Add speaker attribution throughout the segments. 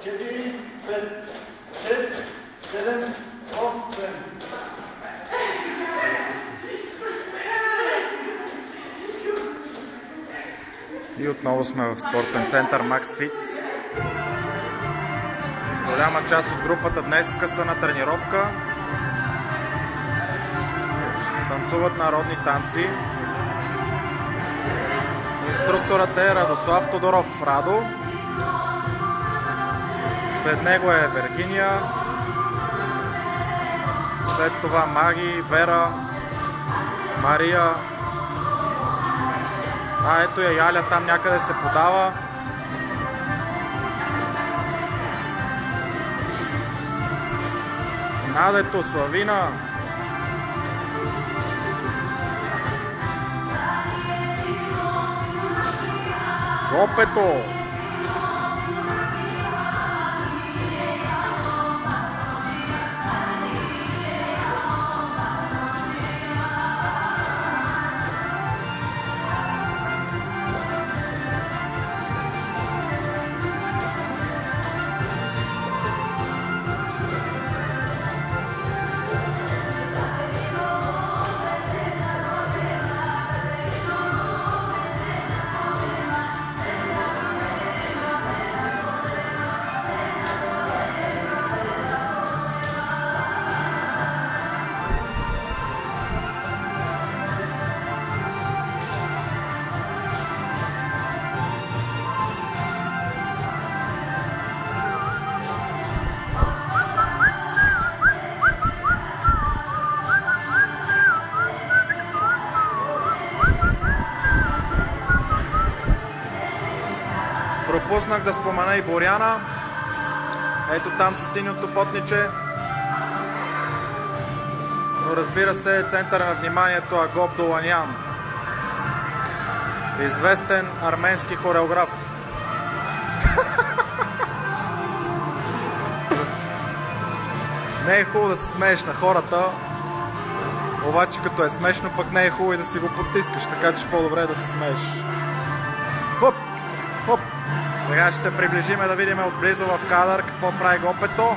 Speaker 1: 4, 5, 6, 7, 8.
Speaker 2: И отново сме в спортен център Максфит. Голяма част от групата днес са на тренировка. Ще танцуват народни танци. Инструкторът е Радослав Тодоров Радо. След него е Вергиния. След това Маги, Вера, Мария. Ето я Яля, там някъде се подава. Надето, Славина. Гопето. Пропуснах да спомена и Боряна. Ето там със синьото потниче. Но разбира се, центъра на вниманието Агоп Доланян. Известен арменски хореограф. Не е хубаво да се смееш на хората, обаче като е смешно, пък не е хубаво и да си го потискаш, така че по-добре да се смееш. Хоп! Хоп! Сега ще се приближиме да видим отблизо в кадър какво прави Гопето.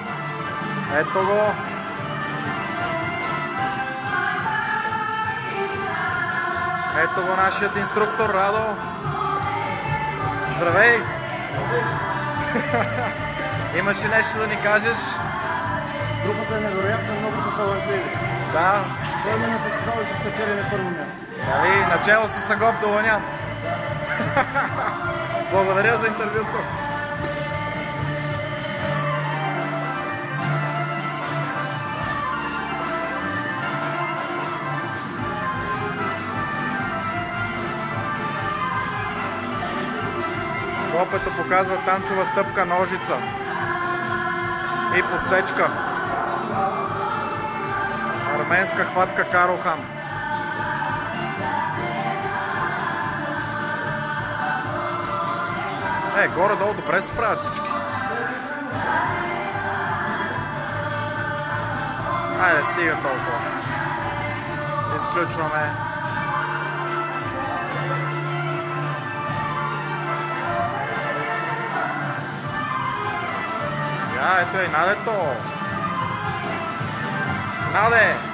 Speaker 2: Ето го. Ето го нашият инструктор Радо. Здравей! Имаш ли нещо да ни кажеш?
Speaker 1: Групата е невероятно, много са талантливи.
Speaker 2: Да.
Speaker 1: Той ме написал, че спечели на първо място.
Speaker 2: Нали, начало с Агоп Доланян. Благодаря за интервюто. Гопето показва танцова стъпка ножица и подсечка. Арменска хватка Карохан. Горе-долу добре се правят всички. Айде, стига толкова. Изключваме. Ето е и Надето. Наде!